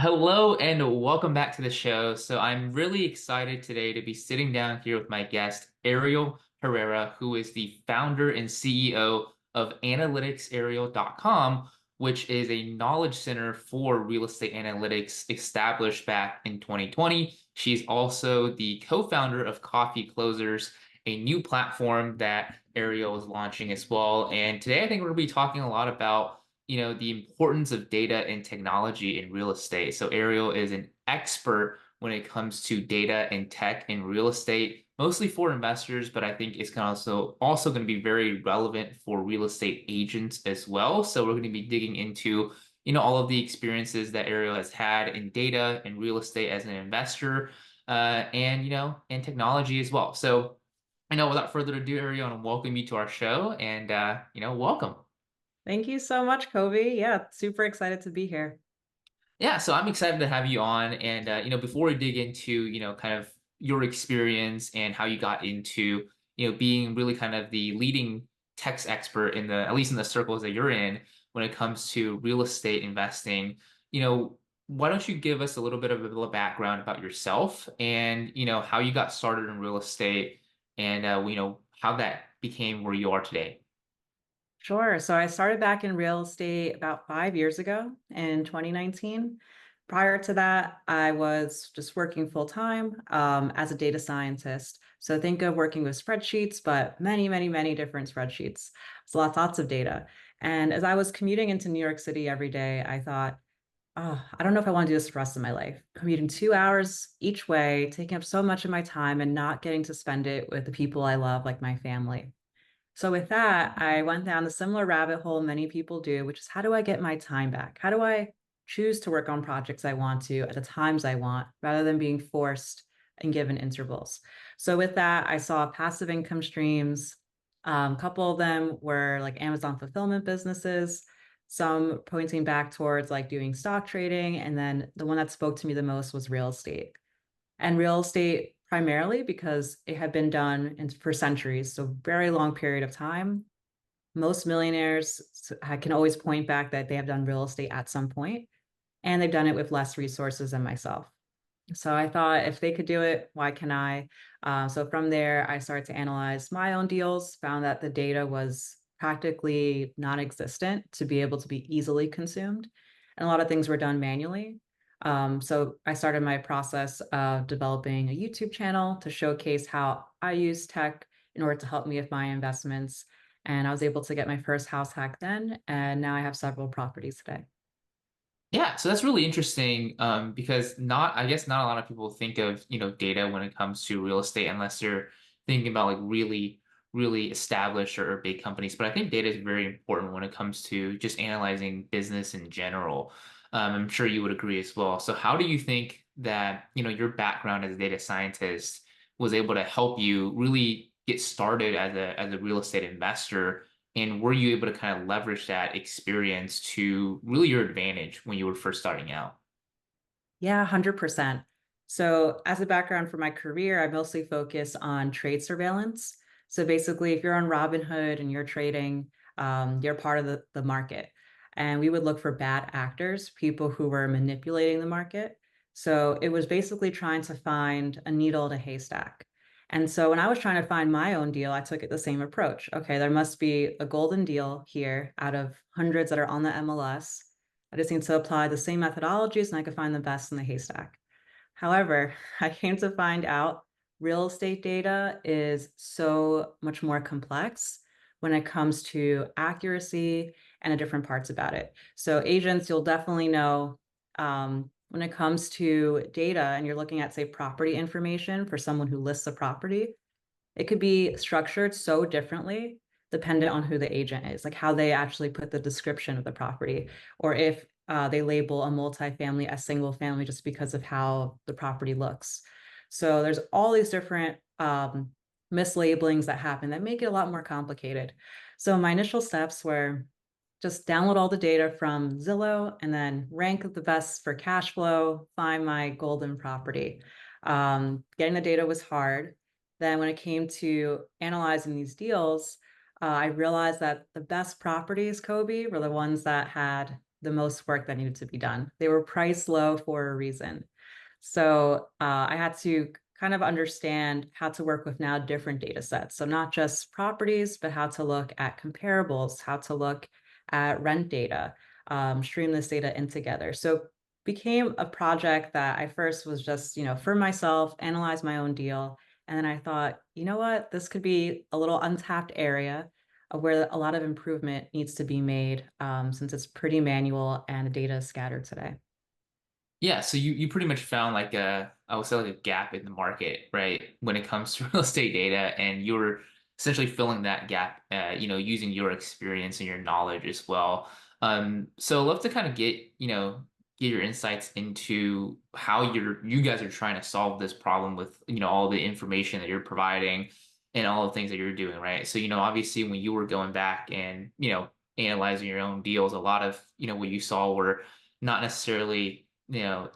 Hello and welcome back to the show. So I'm really excited today to be sitting down here with my guest, Ariel Herrera, who is the founder and CEO of AnalyticsAriel.com, which is a knowledge center for real estate analytics established back in 2020. She's also the co-founder of Coffee Closers, a new platform that Ariel is launching as well. And today I think we're going to be talking a lot about the importance of data and technology in real estate. So Ariel is an expert when it comes to data and tech in real estate, mostly for investors, but I think it's kind of also going to be very relevant for real estate agents as well. So we're going to be digging into all of the experiences that Ariel has had in data and real estate as an investor, and technology as well. So I know without further ado, Ariel, I want to welcome you to our show and welcome. Thank you so much, Kobe. Yeah, super excited to be here. Yeah, so I'm excited to have you on. And before we dig into, kind of your experience and how you got into, being really kind of the leading tech expert in at least in the circles that you're in when it comes to real estate investing, why don't you give us a little bit of a background about yourself and, how you got started in real estate and, how that became where you are today. Sure. So I started back in real estate about 5 years ago in 2019. Prior to that, I was just working full time as a data scientist. So think of working with spreadsheets, but many, many, many different spreadsheets. So lots of data. And as I was commuting into New York City every day, I thought, oh, I don't know if I want to do this the rest of my life. Commuting 2 hours each way, taking up so much of my time and not getting to spend it with the people I love, like my family. So with that, I went down the similar rabbit hole many people do, which is how do I get my time back? How do I choose to work on projects I want to at the times I want rather than being forced and given intervals? So with that, I saw passive income streams. A couple of them were like Amazon fulfillment businesses, some pointing back towards like doing stock trading. And then the one that spoke to me the most was real estate and real estate primarily because it had been done for centuries, so very long period of time. Most millionaires can always point back that they have done real estate at some point, and they've done it with less resources than myself. So I thought if they could do it, why can I? So from there, I started to analyze my own deals, found that the data was practically non-existent to be able to be easily consumed. And a lot of things were done manually. So I started my process of developing a YouTube channel to showcase how I use tech in order to help me with my investments. And I was able to get my first house hack then, and now I have several properties today. Yeah, so that's really interesting because I guess not a lot of people think of, data when it comes to real estate unless they're thinking about like really, really established or big companies. But I think data is very important when it comes to just analyzing business in general. I'm sure you would agree as well. So how do you think that, your background as a data scientist was able to help you really get started as a real estate investor? And were you able to kind of leverage that experience to really your advantage when you were first starting out? Yeah, 100%. So, as a background for my career, I mostly focus on trade surveillance. So, basically, if you're on Robinhood and you're trading, you're part of the market. And we would look for bad actors, people who were manipulating the market. So, it was basically trying to find a needle in a haystack. And so, when I was trying to find my own deal, I took it the same approach. Okay, there must be a golden deal here out of hundreds that are on the MLS. I just need to apply the same methodologies and I could find the best in the haystack. However, I came to find out real estate data is so much more complex when it comes to accuracy and the different parts about it. So, agents, you'll definitely know when it comes to data and you're looking at, say, property information for someone who lists a property, it could be structured so differently dependent on who the agent is, like how they actually put the description of the property, or if they label a multifamily as single family just because of how the property looks. So there's all these different mislabelings that happen that make it a lot more complicated. So my initial steps were just download all the data from Zillow and then rank the best for cash flow, find my golden property. Getting the data was hard. Then when it came to analyzing these deals, I realized that the best properties, Kobe, were the ones that had the most work that needed to be done. They were priced low for a reason. So I had to kind of understand how to work with now different data sets. So not just properties, but how to look at comparables, how to look at rent data, stream this data in together. So became a project that I first was just, for myself, analyze my own deal. And then I thought, you know what, this could be a little untapped area where a lot of improvement needs to be made since it's pretty manual and the data is scattered today. Yeah, so you pretty much found like a I would say like a gap in the market, right? When it comes to real estate data, and you're essentially filling that gap, using your experience and your knowledge as well. So I'd love to kind of get your insights into how you guys are trying to solve this problem with, all the information that you're providing and all the things that you're doing, right? So, obviously when you were going back and, analyzing your own deals, a lot of, what you saw were not necessarily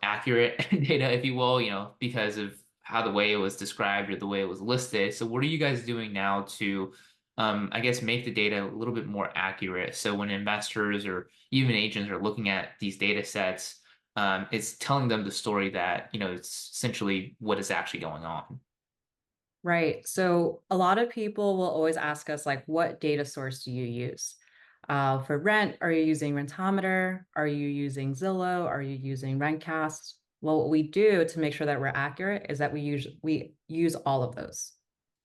accurate data, if you will, because of how the way it was described or the way it was listed. So what are you guys doing now to, I guess, make the data a little bit more accurate? So when investors or even agents are looking at these data sets, it's telling them the story that, it's essentially what is actually going on. Right. So a lot of people will always ask us, like, what data source do you use? For rent, are you using Rentometer? Are you using Zillow? Are you using Rentcast? Well, what we do to make sure that we're accurate is that we use all of those.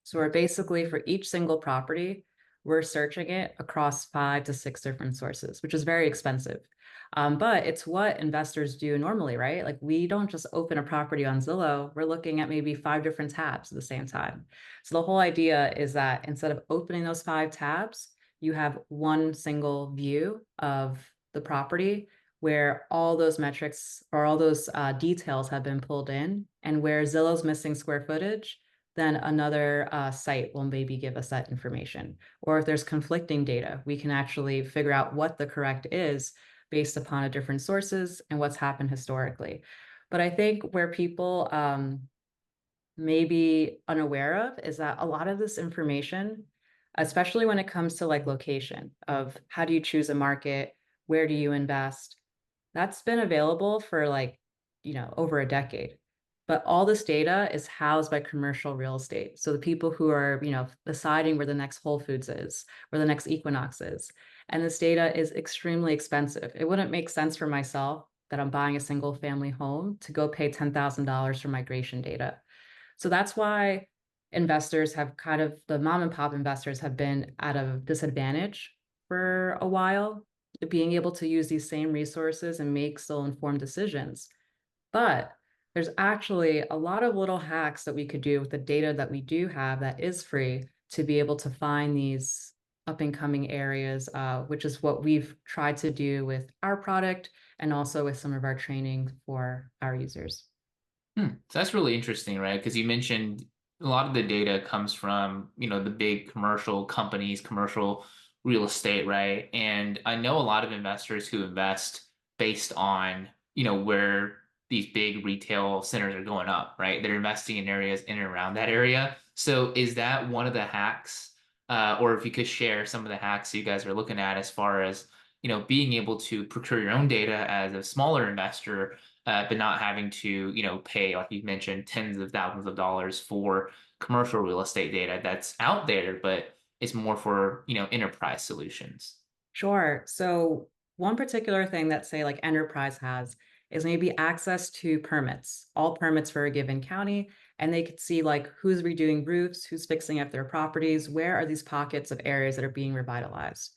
So we're basically for each single property, we're searching it across 5 to 6 different sources, which is very expensive. But it's what investors do normally, right? Like we don't just open a property on Zillow, we're looking at maybe 5 different tabs at the same time. So the whole idea is that instead of opening those 5 tabs, you have one single view of the property where all those metrics or all those details have been pulled in, and where Zillow's missing square footage, then another site will maybe give us that information. Or if there's conflicting data, we can actually figure out what the correct is based upon a different sources and what's happened historically. But I think where people may be unaware of is that a lot of this information, especially when it comes to like location of how do you choose a market, where do you invest, that's been available for like, over a decade. But all this data is housed by commercial real estate. So the people who are, deciding where the next Whole Foods is, where the next Equinox is. And this data is extremely expensive. It wouldn't make sense for myself that I'm buying a single family home to go pay $10,000 for migration data. So that's why investors have kind of, the mom and pop investors have been at a disadvantage for a while, being able to use these same resources and make still informed decisions. But there's actually a lot of little hacks that we could do with the data that we do have that is free to be able to find these up and coming areas, which is what we've tried to do with our product and also with some of our training for our users. So that's really interesting, right? Because you mentioned a lot of the data comes from, the big commercial companies, commercial real estate, right? And I know a lot of investors who invest based on, where these big retail centers are going up, right? They're investing in areas in and around that area. So is that one of the hacks? Or if you could share some of the hacks you guys are looking at as far as, being able to procure your own data as a smaller investor, but not having to, pay, like you mentioned, tens of thousands of dollars for commercial real estate data that's out there, but it's more for, enterprise solutions. Sure. So one particular thing that say like enterprise has is maybe access to permits, all permits for a given county, and they could see like who's redoing roofs, who's fixing up their properties, where are these pockets of areas that are being revitalized.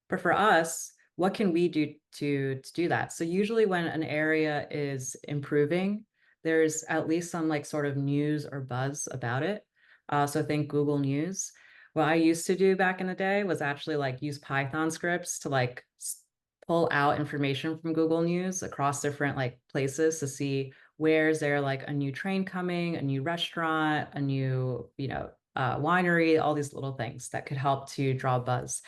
But for us, what can we do to do that? So usually when an area is improving, there's at least some like sort of news or buzz about it. So think Google News. What I used to do back in the day was actually like use Python scripts to like pull out information from Google News across different like places to see where's there like a new train coming, a new restaurant, a new, winery, all these little things that could help to draw buzz.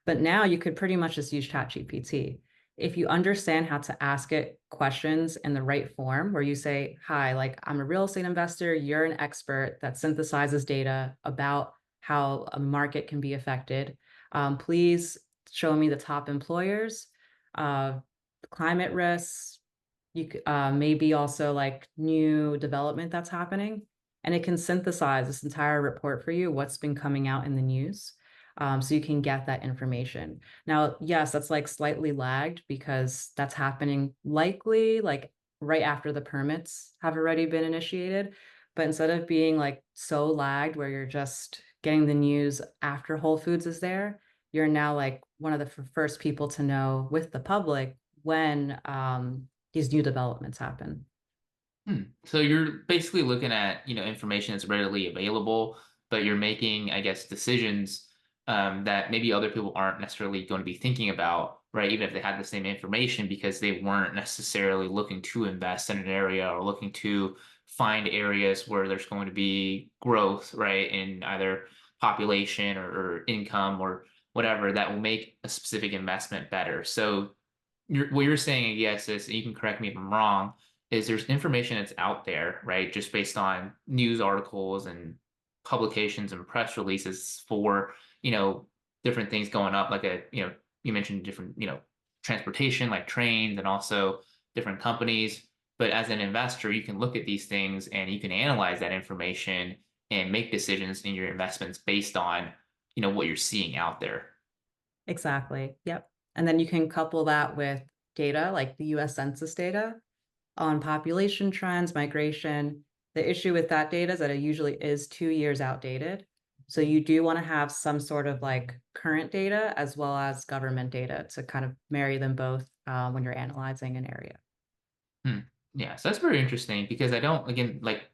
But now you could pretty much just use ChatGPT. If you understand how to ask it questions in the right form, where you say, hi, like I'm a real estate investor, you're an expert that synthesizes data about how a market can be affected. Please show me the top employers. climate risks, maybe also like new development that's happening, and it can synthesize this entire report for you, what's been coming out in the news. So you can get that information. Now, yes, that's like slightly lagged because that's happening likely like right after the permits have already been initiated. But instead of being like so lagged where you're just getting the news after Whole Foods is there, you're now like one of the first people to know with the public when these new developments happen. So you're basically looking at, information that's readily available, but you're making, I guess, decisions that maybe other people aren't necessarily going to be thinking about, right? Even if they had the same information, because they weren't necessarily looking to invest in an area or looking to find areas where there's going to be growth, right, in either population or income or whatever that will make a specific investment better. So what you're saying, I guess, is, and you can correct me if I'm wrong, is there's information that's out there, right? Just based on news articles and publications and press releases for, different things going up, like you mentioned different, transportation, like trains and also different companies. But as an investor, you can look at these things and you can analyze that information and make decisions in your investments based on, what you're seeing out there. Exactly. Yep. And then you can couple that with data like the US Census data on population trends, migration. The issue with that data is that it usually is 2 years outdated. So you do want to have some sort of like current data as well as government data to kind of marry them both when you're analyzing an area. Hmm. Yeah, so that's very interesting because I don't, again, like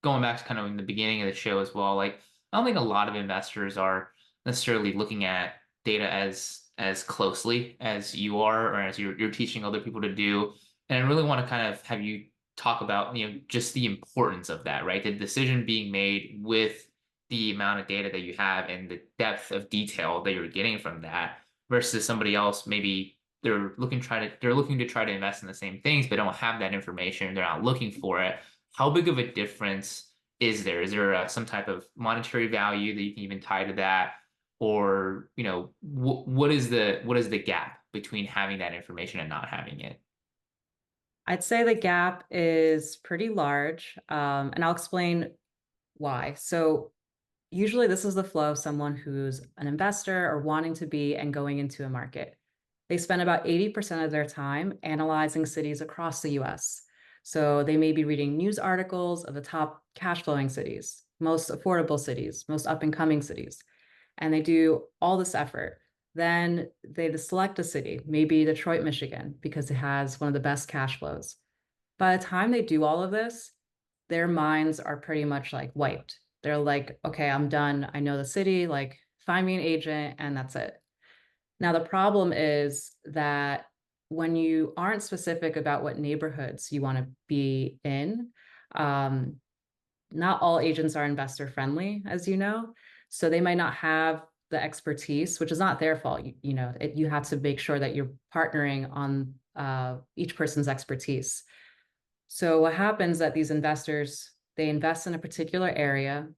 going back to kind of in the beginning of the show as well, like I don't think a lot of investors are necessarily looking at data as closely as you are or as you're teaching other people to do. And I really want to kind of have you talk about, just the importance of that, right? The decision being made with the amount of data that you have and the depth of detail that you're getting from that versus somebody else maybe they're looking to try to invest in the same things but don't have that information, they're not looking for it. How big of a difference is there? Is there some type of monetary value that you can even tie to that, or what is the gap between having that information and not having it? I'd say the gap is pretty large, and I'll explain why. So usually this is the flow of someone who's an investor or wanting to be and going into a market. They spend about 80% of their time analyzing cities across the US. So they may be reading news articles of the top cash flowing cities, most affordable cities, most up and coming cities. And they do all this effort. Then they select a city, maybe Detroit, Michigan, because it has one of the best cash flows. By the time they do all of this, their minds are pretty much like wiped. They're like, okay, I'm done. I know the city, like, find me an agent, and that's it. Now, the problem is that when you aren't specific about what neighborhoods you want to be in, um, not all agents are investor friendly, as you know. So they might not have the expertise, which is not their fault. You have to make sure that you're partnering on each person's expertise. So what happens that these investors, they invest in a particular area,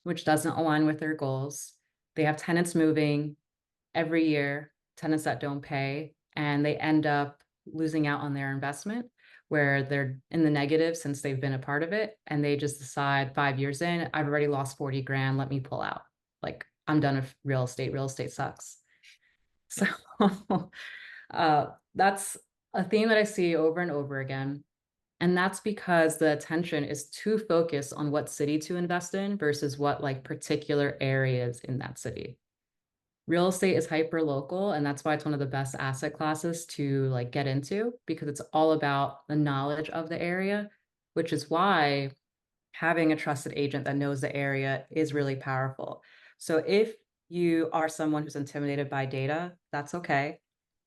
which doesn't align with their goals. They have tenants moving every year, tenants that don't pay, and they end up losing out on their investment where they're in the negative since they've been a part of it. And they just decide 5 years in, I've already lost 40 grand, let me pull out. Like, I'm done with real estate. Real estate sucks. So Yeah. that's a theme that I see over and over again. And that's because the attention is too focused on what city to invest in versus what like particular areas in that city. Real estate is hyper local, and that's why it's one of the best asset classes to like get into because it's all about the knowledge of the area, which is why having a trusted agent that knows the area is really powerful. So if you are someone who's intimidated by data, that's okay.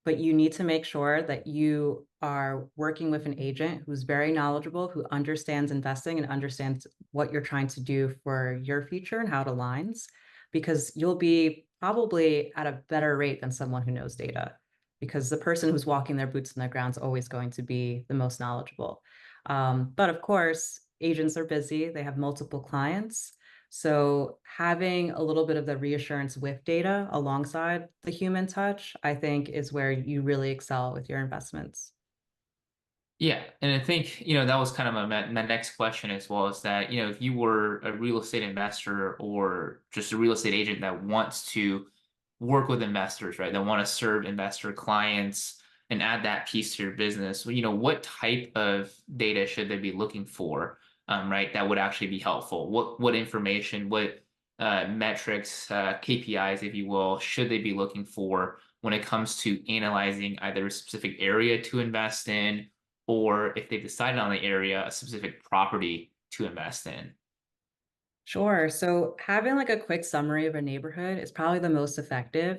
But you need to make sure that you are working with an agent who's very knowledgeable, who understands investing and understands what you're trying to do for your future and how it aligns, because you'll be probably at a better rate than someone who knows data, because the person who's walking their boots in the ground is always going to be the most knowledgeable. But of course, agents are busy, they have multiple clients. So having a little bit of the reassurance with data alongside the human touch, I think is where you really excel with your investments. Yeah, and I think, that was kind of my next question as well, is that, if you were a real estate investor or just a real estate agent that wants to work with investors, right, that want to serve investor clients and add that piece to your business, well, what type of data should they be looking for, right, that would actually be helpful? What information, what metrics, KPIs, if you will, should they be looking for when it comes to analyzing either a specific area to invest in? Or if they've decided on the area, a specific property to invest in. Sure. So having like a quick summary of a neighborhood is probably the most effective.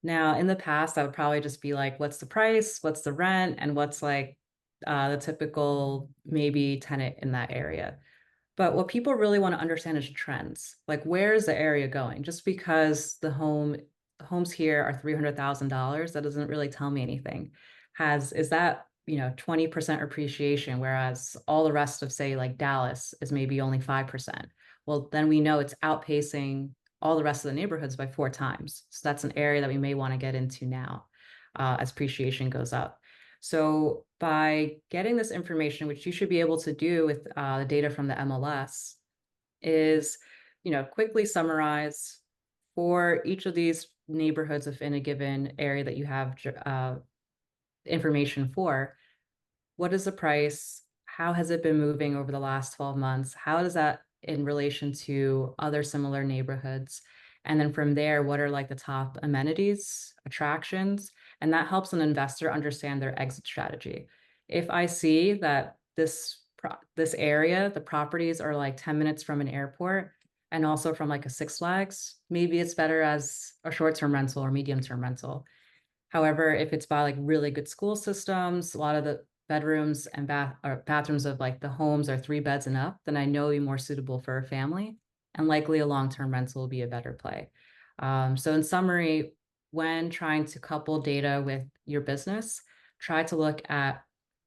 Now, in the past, I would probably just be like, what's the price, what's the rent, and what's like the typical maybe tenant in that area. But what people really want to understand is trends. Like, where is the area going? Just because homes here are $300,000, that doesn't really tell me anything. Is that, 20% appreciation, whereas all the rest of, say, like Dallas is maybe only 5%. Well, then we know it's outpacing all the rest of the neighborhoods by 4 times. So that's an area that we may want to get into now, as appreciation goes up. So by getting this information, which you should be able to do with the data from the MLS, is quickly summarize for each of these neighborhoods within a given area that you have information for. What is the price? How has it been moving over the last 12 months? How does that in relation to other similar neighborhoods? And then from there, what are like the top amenities, attractions? And that helps an investor understand their exit strategy. If I see that this area, the properties are like 10 minutes from an airport and also from like a Six Flags, maybe it's better as a short-term rental or medium-term rental. However, if it's by like really good school systems, a lot of the bedrooms and bathrooms of like the homes are 3 beds and up, then I know you're more suitable for a family, and likely a long-term rental will be a better play. So in summary, when trying to couple data with your business, try to look at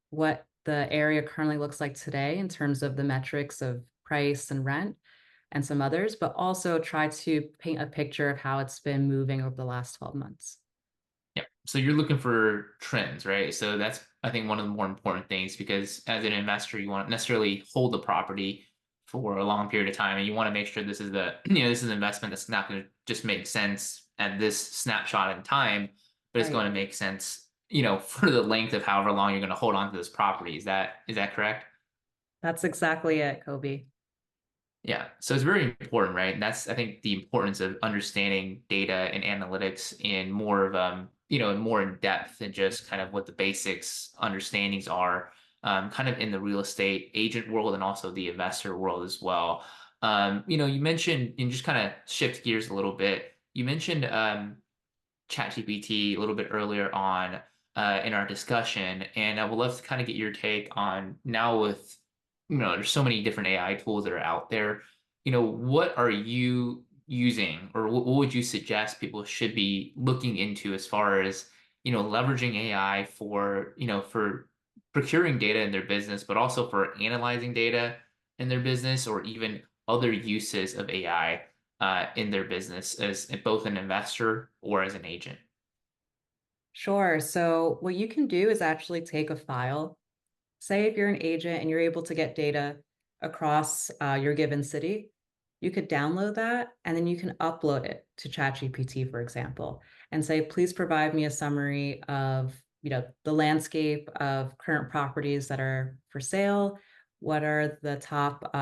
what the area currently looks like today in terms of the metrics of price and rent and some others, but also try to paint a picture of how it's been moving over the last 12 months. Yeah. So you're looking for trends, right? So that's, I think, one of the more important things because as an investor, you want necessarily hold the property for a long period of time, and you want to make sure this is this is an investment that's not going to just make sense at this snapshot in time, but it's going Right. to make sense, for the length of however long you're going to hold on to this property. Is that correct? That's exactly it, Kobe. Yeah, so it's very important, right? And that's, I think, the importance of understanding data and analytics in more of more in depth than just kind of what the basics understandings are, kind of in the real estate agent world and also the investor world as well. You mentioned, and just kind of shift gears a little bit. You mentioned ChatGPT a little bit earlier on in our discussion, and I would love to kind of get your take on now with, there's so many different AI tools that are out there. What are you using, or what would you suggest people should be looking into as far as, leveraging AI for, for procuring data in their business, but also for analyzing data in their business, or even other uses of AI in their business as both an investor or as an agent. Sure. So what you can do is actually take a file. Say if you're an agent and you're able to get data across your given city, you could download that and then you can upload it to ChatGPT, for example, and say, please provide me a summary of, the landscape of current properties that are for sale. What are the top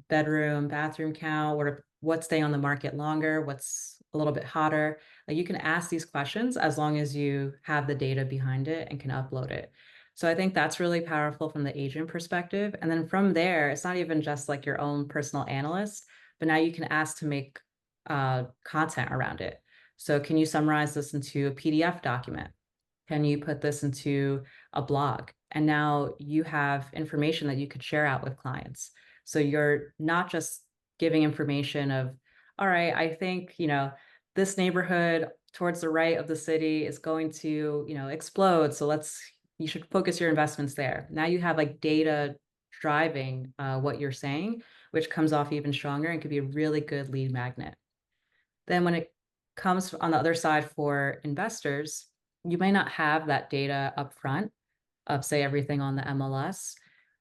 bedroom, bathroom count? What's staying on the market longer? What's a little bit hotter? Like you can ask these questions as long as you have the data behind it and can upload it. So I think that's really powerful from the agent perspective. And then from there, it's not even just like your own personal analyst, but now you can ask to make content around it. So can you summarize this into a PDF document? Can you put this into a blog? And now you have information that you could share out with clients. So you're not just giving information of, all right, I think, this neighborhood towards the right of the city is going to, explode. So you should focus your investments there. Now you have like data driving what you're saying, which comes off even stronger and could be a really good lead magnet. Then when it comes on the other side for investors, you may not have that data up front. of, say, everything on the MLS.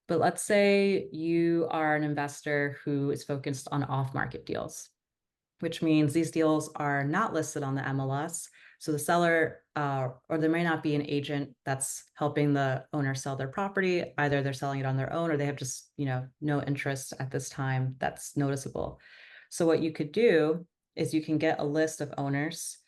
But let's say you are an investor who is focused on off-market deals, which means these deals are not listed on the MLS. So the seller, or there may not be an agent that's helping the owner sell their property. Either they're selling it on their own or they have just, no interest at this time that's noticeable. So what you could do is you can get a list of owners,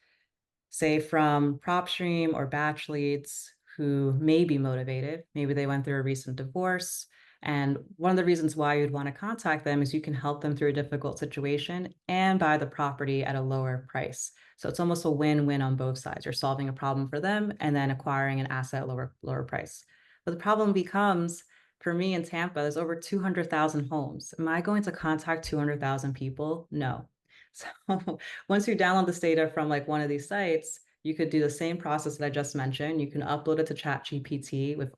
say from PropStream or batch leads, who may be motivated. Maybe they went through a recent divorce. And one of the reasons why you'd want to contact them is you can help them through a difficult situation and buy the property at a lower price. So it's almost a win-win on both sides. You're solving a problem for them and then acquiring an asset at lower price. But the problem becomes, for me in Tampa, there's over 200,000 homes. Am I going to contact 200,000 people? No. So once you download this data from like one of these sites, you could do the same process that I just mentioned. You can upload it to ChatGPT with,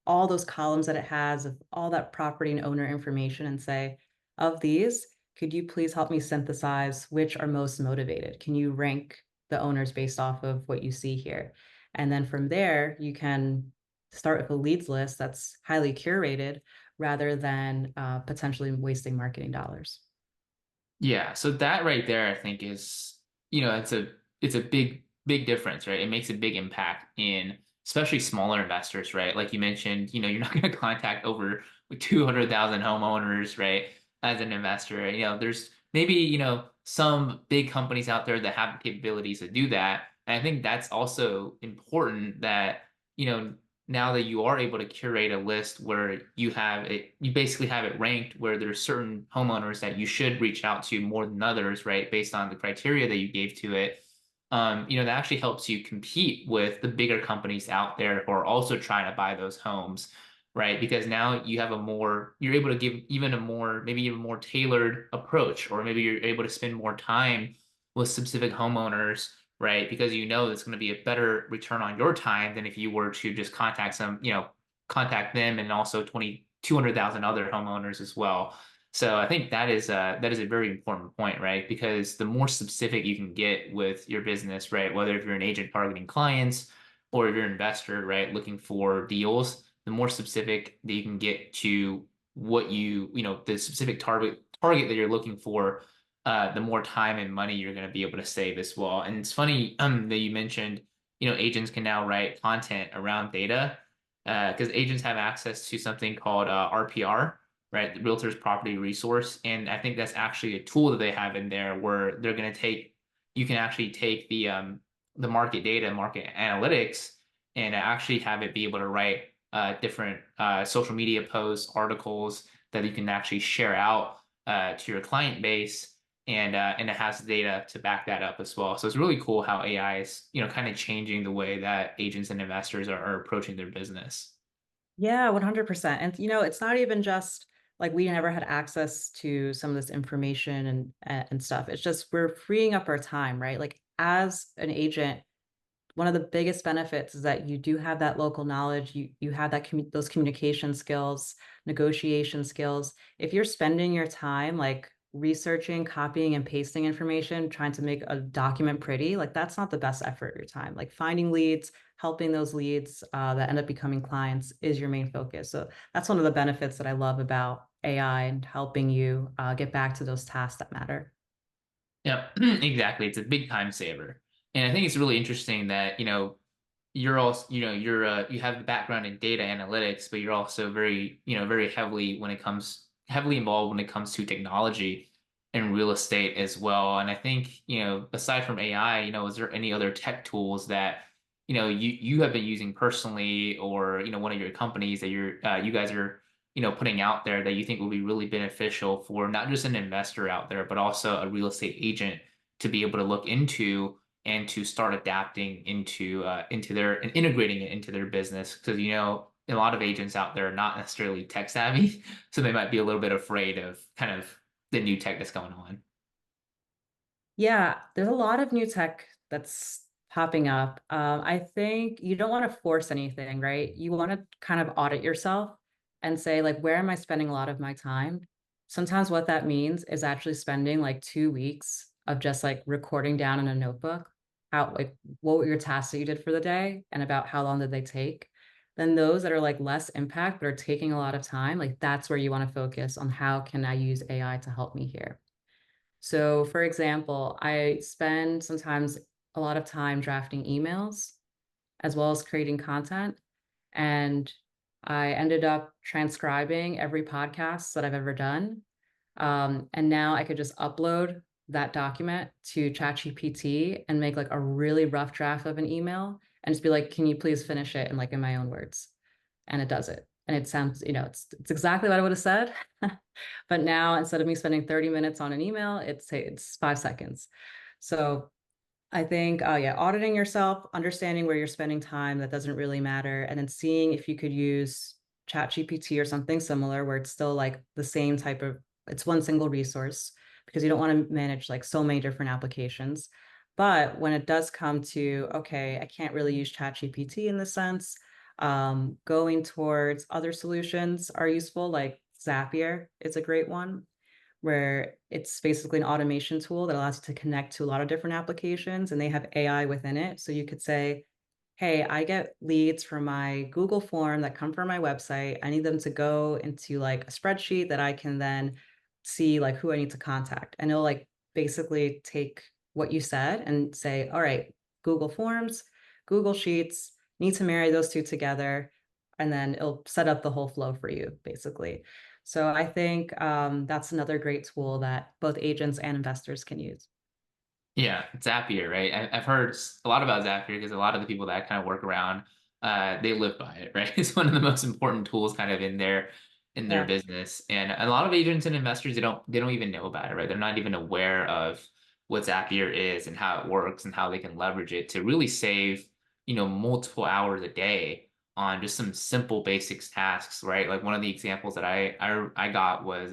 all those columns that it has of all that property and owner information and say, of these, could you please help me synthesize which are most motivated? Can you rank the owners based off of what you see here? And then from there, you can start with a leads list that's highly curated rather than potentially wasting marketing dollars. Yeah, so that right there, I think is, it's a big difference, right? It makes a big impact in especially smaller investors, right? Like you mentioned, you're not going to contact over 200,000 homeowners, right? As an investor, there's maybe, some big companies out there that have the capabilities to do that. And I think that's also important that, you know, now that you are able to curate a list where you basically have it ranked where there's certain homeowners that you should reach out to more than others, right? Based on the criteria that you gave to it. That actually helps you compete with the bigger companies out there who are also trying to buy those homes, right? Because now you're able to give maybe even more tailored approach, or maybe you're able to spend more time with specific homeowners, right? Because it's going to be a better return on your time than if you were to just contact them and also 200,000 other homeowners as well. So I think that is a very important point, right? Because the more specific you can get with your business, right? Whether if you're an agent targeting clients or if you're an investor, right, looking for deals, the more specific that you can get to the specific target that you're looking for, the more time and money you're going to be able to save as well. And it's funny that you mentioned, agents can now write content around data because agents have access to something called RPR, right? The Realtor's Property Resource. And I think that's actually a tool that they have in there where you can actually take the market data, market analytics, and actually have it be able to write different social media posts, articles that you can actually share out to your client base, and it has data to back that up as well. So it's really cool how AI is, kind of changing the way that agents and investors are approaching their business. Yeah, 100%. And it's not even just like we never had access to some of this information and stuff. It's just we're freeing up our time, right? Like as an agent, one of the biggest benefits is that you do have that local knowledge. You have those communication skills, negotiation skills. If you're spending your time like researching, copying and pasting information, trying to make a document pretty, like that's not the best effort of your time. Like finding leads, helping those leads that end up becoming clients is your main focus. So that's one of the benefits that I love about AI and helping you get back to those tasks that matter. Yeah, exactly. It's a big time saver. And I think it's really interesting that, you're also, you have the background in data analytics, but you're also very heavily involved when it comes to technology and real estate as well. And I think, aside from AI, is there any other tech tools that, you have been using personally, or, one of your companies that you guys are, putting out there that you think will be really beneficial for not just an investor out there, but also a real estate agent to be able to look into and to start adapting into their and integrating it into their business, because a lot of agents out there are not necessarily tech savvy, so they might be a little bit afraid of kind of the new tech that's going on. Yeah, there's a lot of new tech that's popping up. I think you don't want to force anything, right? You want to kind of audit yourself and say, like, where am I spending a lot of my time? Sometimes what that means is actually spending like 2 weeks of just like recording down in a notebook how, like, what were your tasks that you did for the day and about how long did they take? Then those that are like less impact but are taking a lot of time, like that's where you want to focus on how can I use AI to help me here. So, for example, I spend sometimes a lot of time drafting emails as well as creating content. And I ended up transcribing every podcast that I've ever done. And now I could just upload that document to ChatGPT and make like a really rough draft of an email and just be like, can you please finish it in like in my own words? And it does it. And it sounds, it's exactly what I would have said. But now instead of me spending 30 minutes on an email, it's 5 seconds. So I think, yeah, auditing yourself, understanding where you're spending time that doesn't really matter, and then seeing if you could use ChatGPT or something similar where it's still like the same type of, it's one single resource because you don't want to manage like so many different applications. But when it does come to, okay, I can't really use ChatGPT in this sense, going towards other solutions are useful, like Zapier is a great one where it's basically an automation tool that allows you to connect to a lot of different applications and they have AI within it. So you could say, hey, I get leads from my Google form that come from my website. I need them to go into like a spreadsheet that I can then see like who I need to contact. And it'll like basically take what you said and say, all right, Google Forms, Google Sheets, need to marry those two together. And then it'll set up the whole flow for you, basically. So I think that's another great tool that both agents and investors can use. Yeah, Zapier, right? I've heard a lot about Zapier because a lot of the people that kind of work around, they live by it, right? It's one of the most important tools kind of in their Yeah. business. And a lot of agents and investors, they don't even know about it, right? They're not even aware of what Zapier is and how it works and how they can leverage it to really save, multiple hours a day on just some simple basics tasks, right? Like one of the examples that I got was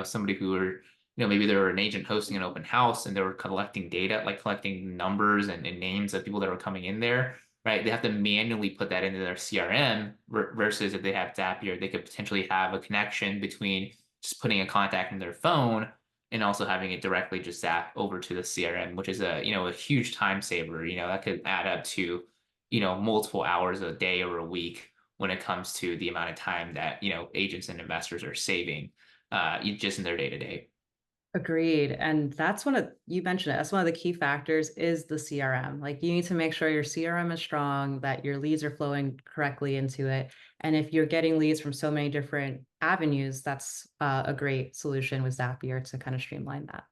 somebody who were maybe they were an agent hosting an open house and they were collecting data, like collecting numbers and names of people that were coming in there, right? They have to manually put that into their CRM versus if they have Zapier, they could potentially have a connection between just putting a contact in their phone and also having it directly just zap over to the CRM, which is a huge time saver. That could add up to, multiple hours a day or a week when it comes to the amount of time that, agents and investors are saving just in their day to day. Agreed. And that's you mentioned it, that's one of the key factors is the CRM. Like you need to make sure your CRM is strong, that your leads are flowing correctly into it. And if you're getting leads from so many different avenues, that's a great solution with Zapier to kind of streamline that.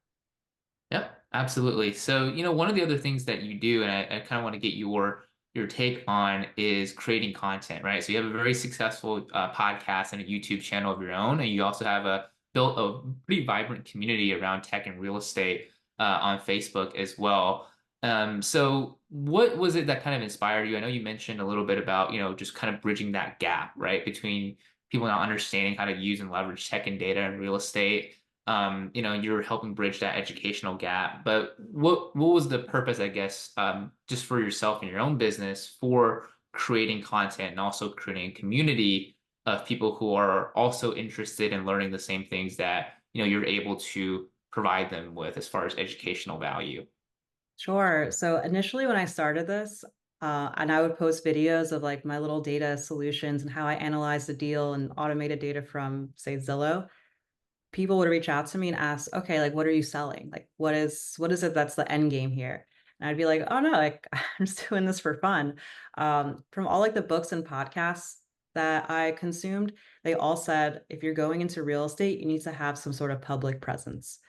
Yep, absolutely. So, one of the other things that you do, and I kind of want to get your take on, is creating content, right? So you have a very successful podcast and a YouTube channel of your own, and you also have built a pretty vibrant community around tech and real estate on Facebook as well. So what was it that kind of inspired you? I know you mentioned a little bit about, just kind of bridging that gap, right, between people not understanding how to use and leverage tech and data and real estate. You're helping bridge that educational gap. But what was the purpose, I guess, just for yourself and your own business for creating content and also creating a community of people who are also interested in learning the same things that, you're able to provide them with as far as educational value? Sure. So initially when I started this, and I would post videos of like my little data solutions and how I analyze the deal and automated data from, say, Zillow, people would reach out to me and ask, okay, like what are you selling? Like what is it that's the end game here? And I'd be like, oh no, like I'm just doing this for fun. From all like the books and podcasts that I consumed, they all said if you're going into real estate, you need to have some sort of public presence.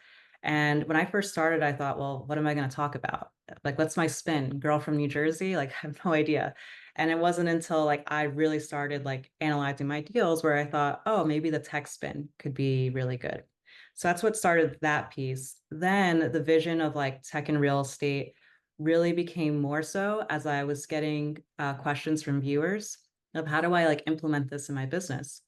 And when I first started, I thought, well, what am I going to talk about? Like, what's my spin? Girl from New Jersey? Like, I have no idea. And it wasn't until like I really started like analyzing my deals where I thought, oh, maybe the tech spin could be really good. So that's what started that piece. Then the vision of like tech and real estate really became more so as I was getting questions from viewers of how do I like implement this in my business?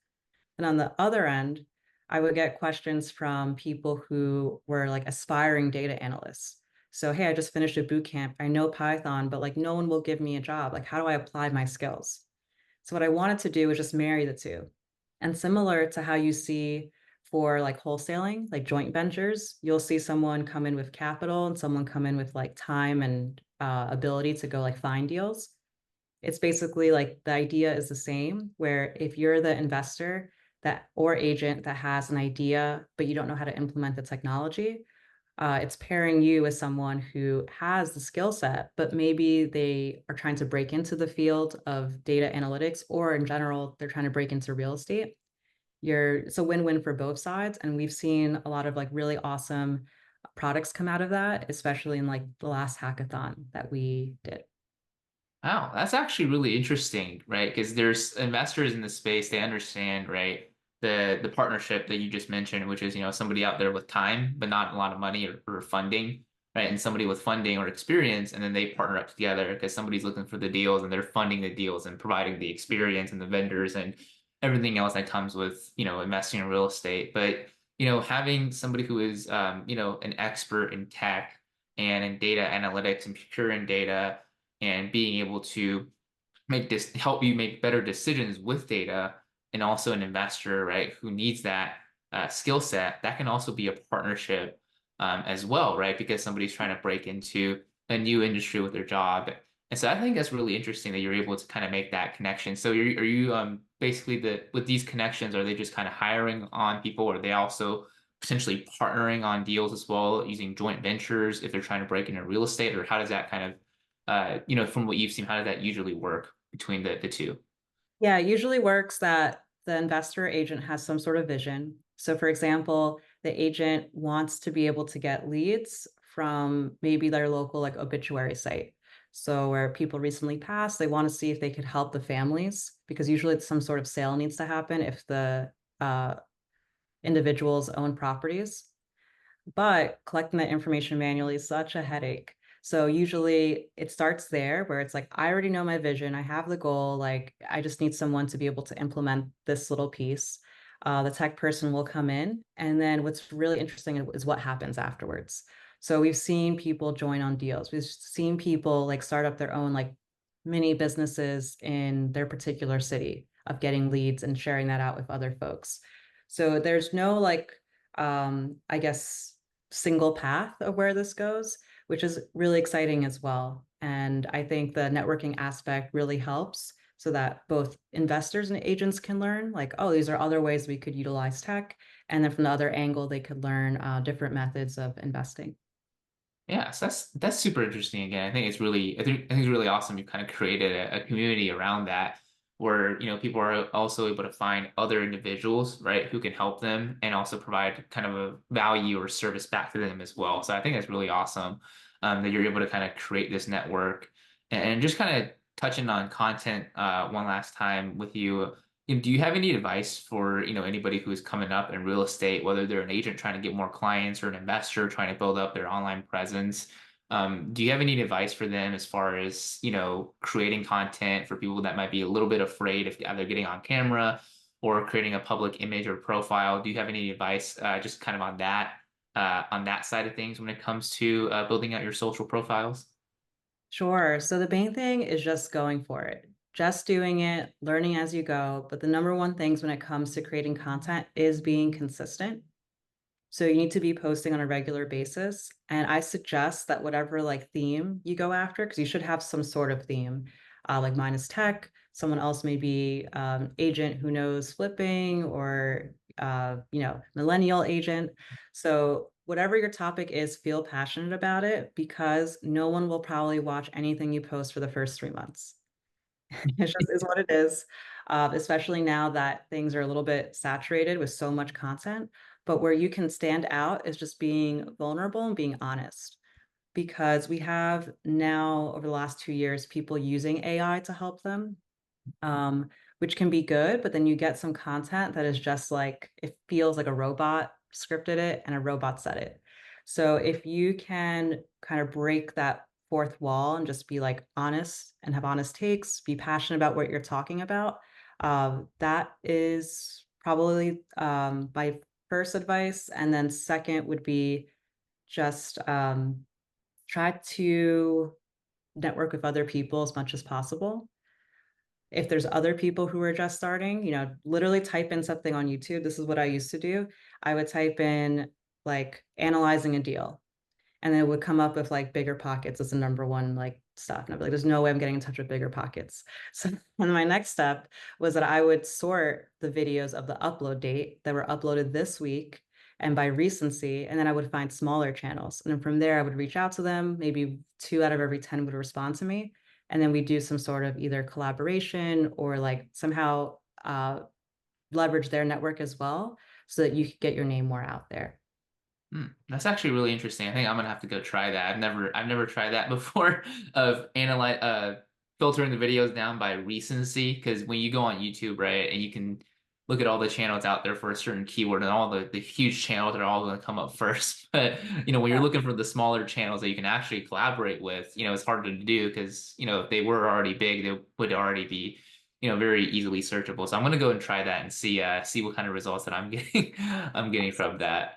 And on the other end, I would get questions from people who were like aspiring data analysts. So, hey, I just finished a boot camp. I know Python, but like no one will give me a job. Like, how do I apply my skills? So, what I wanted to do was just marry the two. And similar to how you see for like wholesaling, like joint ventures, you'll see someone come in with capital and someone come in with like time and ability to go like find deals. It's basically like the idea is the same, where if you're the investor that or agent that has an idea, but you don't know how to implement the technology, it's pairing you with someone who has the skill set, but maybe they are trying to break into the field of data analytics, or in general, they're trying to break into real estate. It's a win-win for both sides. And we've seen a lot of like really awesome products come out of that, especially in like the last hackathon that we did. Wow, that's actually really interesting, right? Because there's investors in the space, they understand, right, the partnership that you just mentioned, which is, somebody out there with time, but not a lot of money or funding, right? And somebody with funding or experience, and then they partner up together because somebody's looking for the deals and they're funding the deals and providing the experience and the vendors and everything else that comes with, investing in real estate. But, having somebody who is, an expert in tech and in data analytics and procuring data and being able to make this help you make better decisions with data, and also an investor, right, who needs that skill set, that can also be a partnership as well, right? Because somebody's trying to break into a new industry with their job. And so I think that's really interesting that you're able to kind of make that connection. So are you basically with these connections, are they just kind of hiring on people, or are they also potentially partnering on deals as well, using joint ventures if they're trying to break into real estate, or how does that kind of from what you've seen, how does that usually work between the two? Yeah, it usually works that the investor agent has some sort of vision. So, for example, the agent wants to be able to get leads from maybe their local like obituary site. So, where people recently passed, they want to see if they could help the families because usually some sort of sale needs to happen if the uh, individuals own properties. But collecting that information manually is such a headache. So usually it starts there where it's like, I already know my vision. I have the goal. Like, I just need someone to be able to implement this little piece. The tech person will come in. And then what's really interesting is what happens afterwards. So we've seen people join on deals. We've seen people like start up their own like mini businesses in their particular city of getting leads and sharing that out with other folks. So there's no like, I guess, single path of where this goes, which is really exciting as well. And I think the networking aspect really helps so that both investors and agents can learn, like, oh, these are other ways we could utilize tech. And then from the other angle, they could learn different methods of investing. Yeah, so that's super interesting. Again, I think it's really awesome. You kind of created a community around that where people are also able to find other individuals, right, who can help them and also provide kind of a value or service back to them as well. So I think that's really awesome that you're able to kind of create this network. And just kind of touching on content one last time with you. Do you have any advice for, anybody who is coming up in real estate, whether they're an agent trying to get more clients or an investor trying to build up their online presence? Do you have any advice for them as far as, creating content for people that might be a little bit afraid of either getting on camera or creating a public image or profile? Do you have any advice just kind of on that side of things when it comes to building out your social profiles? Sure. So the main thing is just going for it, just doing it, learning as you go. But the number one things when it comes to creating content is being consistent. So you need to be posting on a regular basis. And I suggest that whatever like theme you go after, because you should have some sort of theme. Like mine is tech. Someone else may be agent who knows flipping, or millennial agent. So whatever your topic is, feel passionate about it because no one will probably watch anything you post for the first 3 months. It just is what it is, especially now that things are a little bit saturated with so much content. But where you can stand out is just being vulnerable and being honest. Because we have now, over the last 2 years, people using AI to help them, which can be good. But then you get some content that is just like, it feels like a robot scripted it and a robot said it. So if you can kind of break that fourth wall and just be like honest and have honest takes, be passionate about what you're talking about, that is probably my first advice. And then second would be just try to network with other people as much as possible. If there's other people who are just starting, literally type in something on YouTube. This is what I used to do. I would type in like analyzing a deal, and then it would come up with like bigger pockets as the number one like stuff. And I'd be like, there's no way I'm getting in touch with Bigger Pockets. So and my next step was that I would sort the videos of the upload date that were uploaded this week and by recency, and then I would find smaller channels. And then from there, I would reach out to them. Maybe 2 out of every 10 would respond to me. And then we do some sort of either collaboration or like somehow leverage their network as well so that you could get your name more out there. That's actually really interesting. I think I'm gonna have to go try that. I've never tried that before of analyze filtering the videos down by recency because when you go on YouTube, right, and you can look at all the channels out there for a certain keyword and all the huge channels are all going to come up first. But when you're looking for the smaller channels that you can actually collaborate with, it's harder to do because if they were already big, they would already be very easily searchable. So I'm gonna go and try that and see what kind of results that I'm getting from that.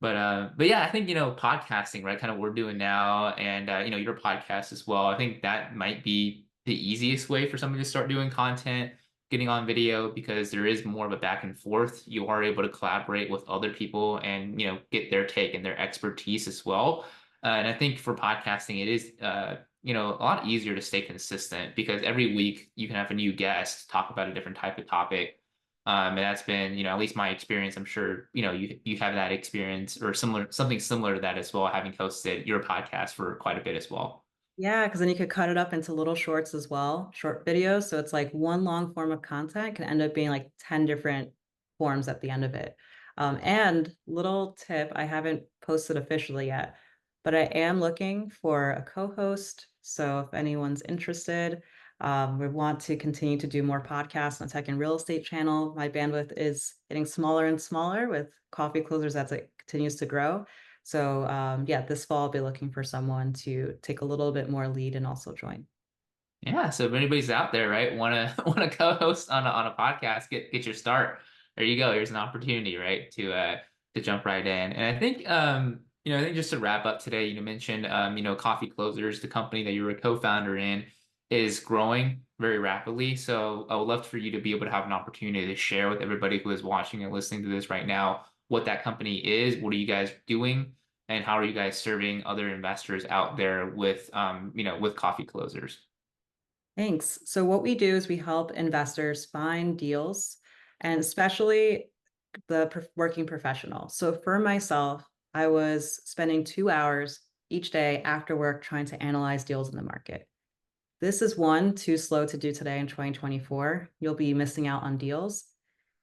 But yeah, I think podcasting, right? Kind of what we're doing now, and your podcast as well. I think that might be the easiest way for somebody to start doing content, getting on video, because there is more of a back and forth. You are able to collaborate with other people and get their take and their expertise as well. And I think for podcasting, it is a lot easier to stay consistent because every week you can have a new guest talk about a different type of topic. And that's been, at least my experience. I'm sure, you have that experience or something similar to that as well, having hosted your podcast for quite a bit as well. Yeah, because then you could cut it up into little shorts as well, short videos. So it's like one long form of content can end up being like 10 different forms at the end of it. And little tip, I haven't posted officially yet, but I am looking for a co-host. So if anyone's interested, we want to continue to do more podcasts on tech and real estate channel. My bandwidth is getting smaller and smaller with coffee closers as it continues to grow. So yeah, this fall I'll be looking for someone to take a little bit more lead and also join. Yeah, so if anybody's out there, right, want to co-host on a podcast, get your start. There you go. Here's an opportunity, right, to jump right in. And I think I think just to wrap up today, you mentioned Coffee Closers, the company that you're a co-founder in, is growing very rapidly. So I would love for you to be able to have an opportunity to share with everybody who is watching and listening to this right now what that company is, what are you guys doing, and how are you guys serving other investors out there with with Coffee Closers. Thanks. So what we do is we help investors find deals and especially the working professional. So for myself, I was spending 2 hours each day after work trying to analyze deals in the market. This is one, too slow to do today in 2024. You'll be missing out on deals.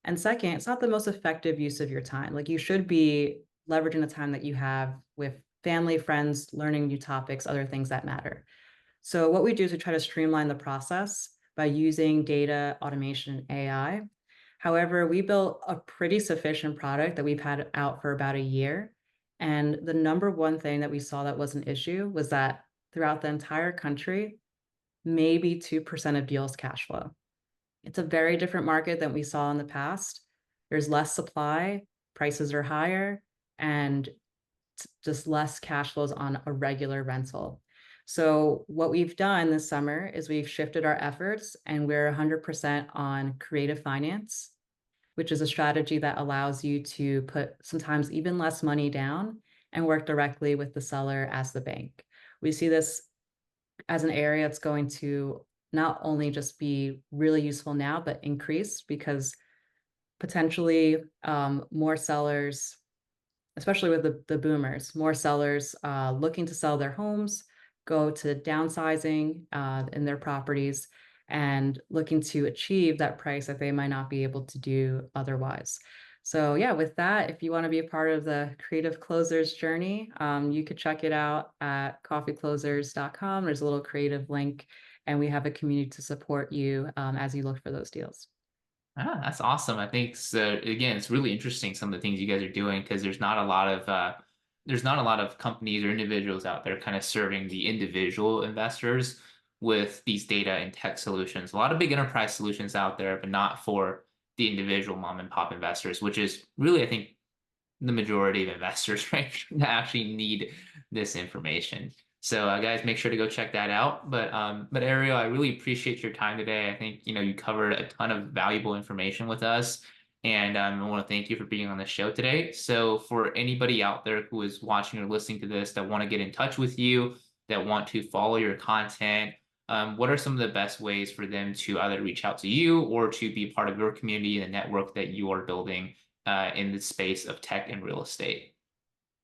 And second, it's not the most effective use of your time. Like you should be leveraging the time that you have with family, friends, learning new topics, other things that matter. So what we do is we try to streamline the process by using data, automation, and AI. However, we built a pretty sufficient product that we've had out for about a year. And the number one thing that we saw that was an issue was that throughout the entire country, maybe 2% of deals cash flow. It's a very different market than we saw in the past. There's less supply, prices are higher, and just less cash flows on a regular rental. So what we've done this summer is we've shifted our efforts and we're 100% on creative finance, which is a strategy that allows you to put sometimes even less money down and work directly with the seller as the bank. We see this as an area that's going to not only just be really useful now, but increase because potentially more sellers, especially with the boomers, more sellers looking to sell their homes, go to downsizing in their properties and looking to achieve that price that they might not be able to do otherwise. So yeah, with that, if you want to be a part of the creative closers journey, you could check it out at coffeeclosers.com. There's a little creative link and we have a community to support you as you look for those deals. Ah, that's awesome. I think so, again, it's really interesting some of the things you guys are doing because there's not a lot of companies or individuals out there kind of serving the individual investors with these data and tech solutions. A lot of big enterprise solutions out there, but not for the individual mom and pop investors, which is really, I think, the majority of investors, right, that actually need this information. So, guys, make sure to go check that out. But Ariel, I really appreciate your time today. I think you covered a ton of valuable information with us, and I want to thank you for being on the show today. So, for anybody out there who is watching or listening to this that want to get in touch with you, that want to follow your content, what are some of the best ways for them to either reach out to you or to be part of your community and the network that you are building in the space of tech and real estate?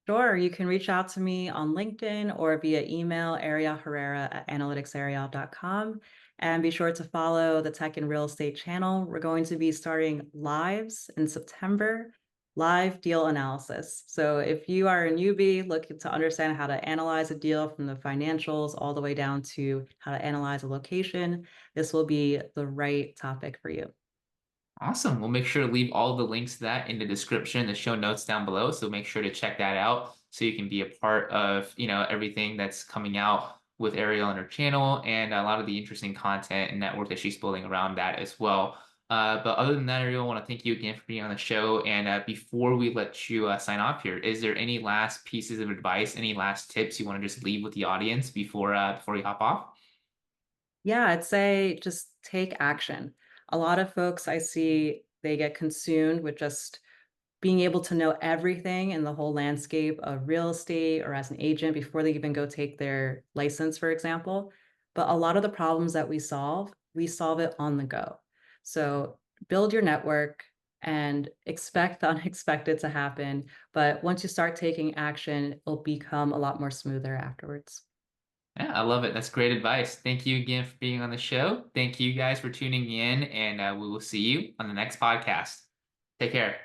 Sure, you can reach out to me on LinkedIn or via email, Ariel Herrera at AnalyticsAriel.com. And be sure to follow the Tech and Real Estate channel. We're going to be starting lives in September, live deal analysis. So if you are a newbie looking to understand how to analyze a deal from the financials all the way down to how to analyze a location, this will be the right topic for you. Awesome. We'll make sure to leave all the links to that in the description, the show notes down below. So make sure to check that out so you can be a part of, everything that's coming out with Ariel on her channel and a lot of the interesting content and network that she's building around that as well. But other than that, Ariel, I want to thank you again for being on the show. And before we let you sign off here, is there any last pieces of advice, any last tips you want to just leave with the audience before we hop off? Yeah, I'd say just take action. A lot of folks I see, they get consumed with just being able to know everything in the whole landscape of real estate or as an agent before they even go take their license, for example. But a lot of the problems that we solve it on the go. So build your network and expect the unexpected to happen. But once you start taking action, it'll become a lot more smoother afterwards. Yeah, I love it. That's great advice. Thank you again for being on the show. Thank you guys for tuning in, and we will see you on the next podcast. Take care.